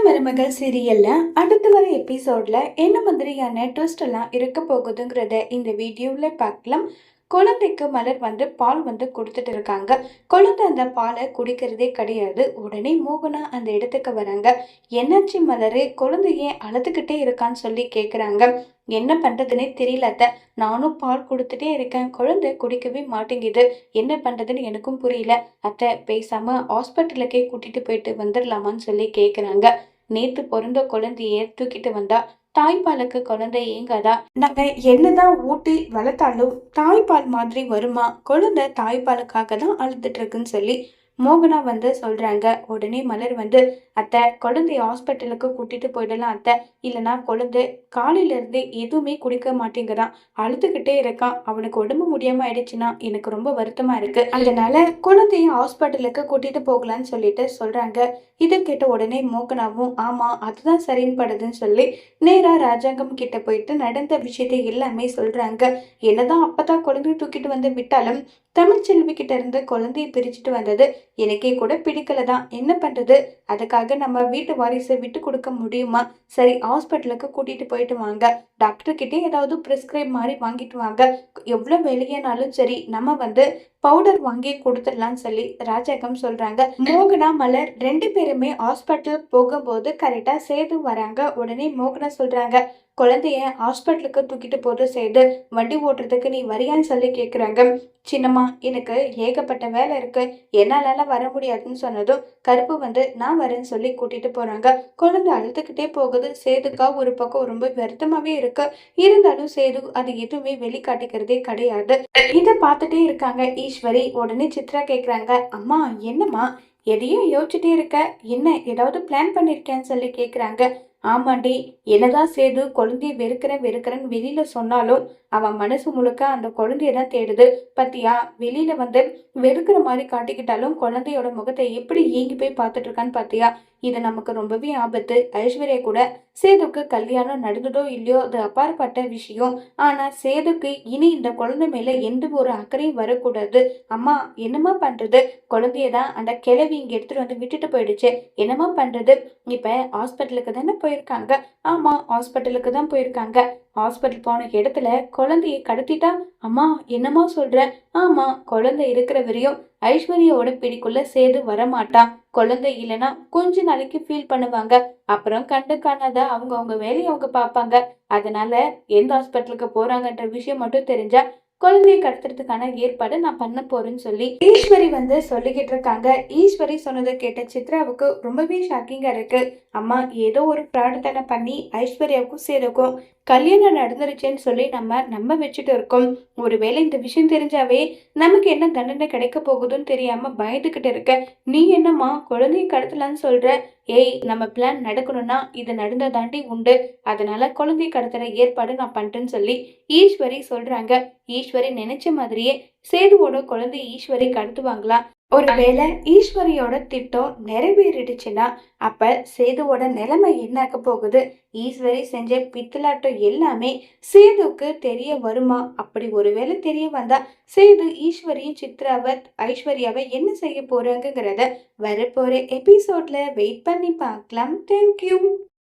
மருமகள் சீரியல்ல அடுத்து வர எபிசோட்ல என்ன மாதிரியான ட்விஸ்ட் எல்லாம் இருக்க போகுதுங்கிறத இந்த வீடியோல பார்க்கலாம். குழந்தைக்கு மலர் பால் கொடுத்துட்டு இருக்காங்க. குழந்தை அந்த பாலை குடிக்கிறதே கிடையாது. உடனே மோகனா அந்த இடத்துக்கு வராங்க. என்னாச்சு மலரு, குழந்தை ஏன் அழுதுகிட்டே இருக்கான்னு சொல்லி கேக்குறாங்க. என்ன பண்றதுன்னே தெரியல அத்தை, நானும் பால் கொடுத்துட்டே இருக்கேன், குழந்தை குடிக்கவே மாட்டேங்குது, என்ன பண்றதுன்னு எனக்கும் புரியல அத்தை, பேசாம ஹாஸ்பிட்டலுக்கே கூட்டிட்டு போயிட்டு வந்துடலாமான்னு சொல்லி கேக்குறாங்க. நேத்து பிறந்த குழந்தைய தூக்கிட்டு வந்தா தாய்ப்பாலுக்கு குழந்தை ஏங்காதா? நம்ம என்னதான் ஊட்டி வளர்த்தாலும் தாய்ப்பால் மாதிரி வருமா? குழந்தை தாய்ப்பாலுக்காக தான் அழுதுட்டு இருக்குன்னு சொல்லி மோகனா சொல்றாங்க. உடனே மலர் அத்தை, குழந்தைய ஹாஸ்பிட்டலுக்கு கூட்டிட்டு போயிடலாம் அத்தை, இல்லைன்னா குழந்தை காலையில இருந்து எதுவுமே குடிக்க மாட்டேங்கிறான், அழுதுகிட்டே இருக்கான், அவனுக்கு உடம்பு முடியாம ஆயிடுச்சுன்னா எனக்கு ரொம்ப வருத்தமா இருக்கு, அதனால குழந்தைய ஹாஸ்பிட்டலுக்கு கூட்டிட்டு போகலான்னு சொல்லிட்டு சொல்றாங்க. இதை கேட்ட உடனே மோகனாவும் ஆமா அதுதான் சரின்னு படுதுன்னு சொல்லி நேரா ராஜாங்கம் கிட்ட போயிட்டு நடந்த விஷயத்தை எல்லாமே சொல்றாங்க. என்னதான் அப்பதான் குழந்தைய தூக்கிட்டு விட்டாலும் தமிழ்ச்செல்வி கிட்ட இருந்து குழந்தைய பிரிச்சுட்டு வந்தது எனக்கே கூட பிடிக்கல தான், என்ன பண்றது, அதுக்காக நம்ம வீட்டு வாரிசை விட்டு கொடுக்க முடியுமா? சரி, ஹாஸ்பிட்டலுக்கு கூட்டிட்டு போயிட்டு வாங்க, டாக்டர் கிட்டே ஏதாவது பிரிஸ்கிரைப் மாதிரி வாங்கிட்டு வாங்க, எவ்வளவு வெளியேனாலும் சரி நம்ம பவுடர் வாங்கி கொடுத்துடலாம்னு சொல்லி ராஜாகம் சொல்றாங்க. மோகனா மலர் ரெண்டு பேருமே ஹாஸ்பிட்டல் போகும்போது கரெக்டா சேது வராங்க. உடனே மோகனா சொல்றாங்க, குழந்தைய ஹாஸ்பிட்டலுக்கு தூக்கிட்டு போது சேது, வண்டி ஓட்டுறதுக்கு நீ வரியான்னு சொல்லி கேக்குறாங்க. சின்னம்மா, எனக்கு ஏகப்பட்ட வேலை இருக்கு, என்னால வர முடியாதுன்னு சொன்னதும் கருப்பு நான் வரேன்னு சொல்லி கூட்டிட்டு போறாங்க. குழந்தை அழுதுகிட்டே போகுது. சேதுக்கா ஒரு பக்கம் ரொம்ப வருத்தமாவே இருக்கு. இருந்தாலும் சேது அது எதுவுமே வெளிக்காட்டிக்கிறதே கிடையாது. இதை பார்த்துட்டே இருக்காங்க ஈஸ்வரி. உடனே சித்ரா கேக்குறாங்க, அம்மா என்னம்மா எதையும் யோசிச்சுட்டே இருக்க, என்ன ஏதாவது பிளான் பண்ணிருக்கேன்னு சொல்லி கேக்குறாங்க. ஆமாண்டி, என்னதான் சேது குழந்தைய வெறுக்கிறேன்னு வெளியில சொன்னாலும் அவன் மனசு முழுக்க அந்த குழந்தைய தான் தேடுது. பத்தியா, வெளியில வெறுக்கிற மாதிரி காட்டிக்கிட்டாலும் குழந்தையோட முகத்தை எப்படி ஏங்கி போய் பார்த்துட்டு இருக்கான்னு பாத்தியா, இது நமக்கு ரொம்பவே ஆபத்து. ஐஸ்வர்யா கூட சேதுக்கு கல்யாணம் நடந்ததோ இல்லையோ அது அப்பாற்பட்ட விஷயம். ஆனா சேதுக்கு இனி இந்த குழந்தை மேல எந்த ஒரு அக்கறையும் வரக்கூடாது. அம்மா என்னமா பண்றது, குழந்தையதான் அந்த கிழவி இங்க எடுத்துட்டு விட்டுட்டு போயிடுச்சு, என்னமா பண்றது? இப்ப ஹாஸ்பிட்டலுக்கு தானே போயிருக்காங்க. ஆமா, ஹாஸ்பிட்டலுக்கு தான் போயிருக்காங்க. ஹாஸ்பிட்டல் போன இடத்துல குழந்தைய கடத்திட்டா? அம்மா என்னமா சொல்ற? ஆமா, குழந்தை இருக்கிற வரையும் ஐஸ்வர்யாவோட பிடிக்குள்ள சேது வரமாட்டான். குழந்தை இல்லைன்னா கொஞ்ச நாளைக்கு ஃபீல் பண்ணுவாங்க, அப்புறம் கண்டு காணாத அவங்க வேலையை அவங்க பார்ப்பாங்க. அதனால எந்த ஹாஸ்பிட்டலுக்கு போறாங்கன்ற விஷயம் மட்டும் தெரிஞ்சா குழந்தையை கடத்துறதுக்கான ஏற்பாடு நான் பண்ண போறேன்னு சொல்லி ஈஸ்வரி சொல்லிக்கிட்டு இருக்காங்க. ஈஸ்வரி சொன்னதை கேட்ட சித்ராவுக்கு ரொம்பவே ஷாக்கிங்கா இருக்கு. அம்மா ஏதோ ஒரு பிரார்த்தனை பண்ணி ஐஸ்வர்யாவுக்கும் சேதுக்கும் கல்யாணம் நடந்துருச்சுன்னு சொல்லி நம்ம வச்சுட்டு இருக்கோம். ஒருவேளை இந்த விஷயம் தெரிஞ்சாவே நமக்கு என்ன தண்டனை கிடைக்க போகுதுன்னு தெரியாம பயந்துகிட்டு இருக்க. நீ என்னம்மா குழந்தைய கடத்தலான்னு சொல்ற? ஏய், நம்ம பிளான் நடக்கணும்னா இது நடந்த தாண்டி உண்டு, அதனால குழந்தைய கடத்துற ஏற்பாடு நான் பண்றேன்னு சொல்லி ஈஸ்வரி சொல்றாங்க. ஈஸ்வரி நினைச்ச மாதிரியே சேதுவோட குழந்தை ஈஸ்வரி கடத்துவாங்களா? ஒருவேளை ஈஸ்வரியோட திட்டம் நிறைவேறிடுச்சுன்னா அப்ப சேதுவோட நிலைமை என்னாக்க போகுது? ஈஸ்வரி செஞ்ச பித்தலாட்டம் எல்லாமே சேதுக்கு தெரிய வருமா? அப்படி ஒருவேளை தெரிய வந்தா சேது ஈஸ்வரியும் ஐஸ்வர்யாவை என்ன செய்ய போறாங்கிறத வரப்போற எபிசோட்ல வெயிட் பண்ணி பார்க்கலாம். தேங்க்யூ.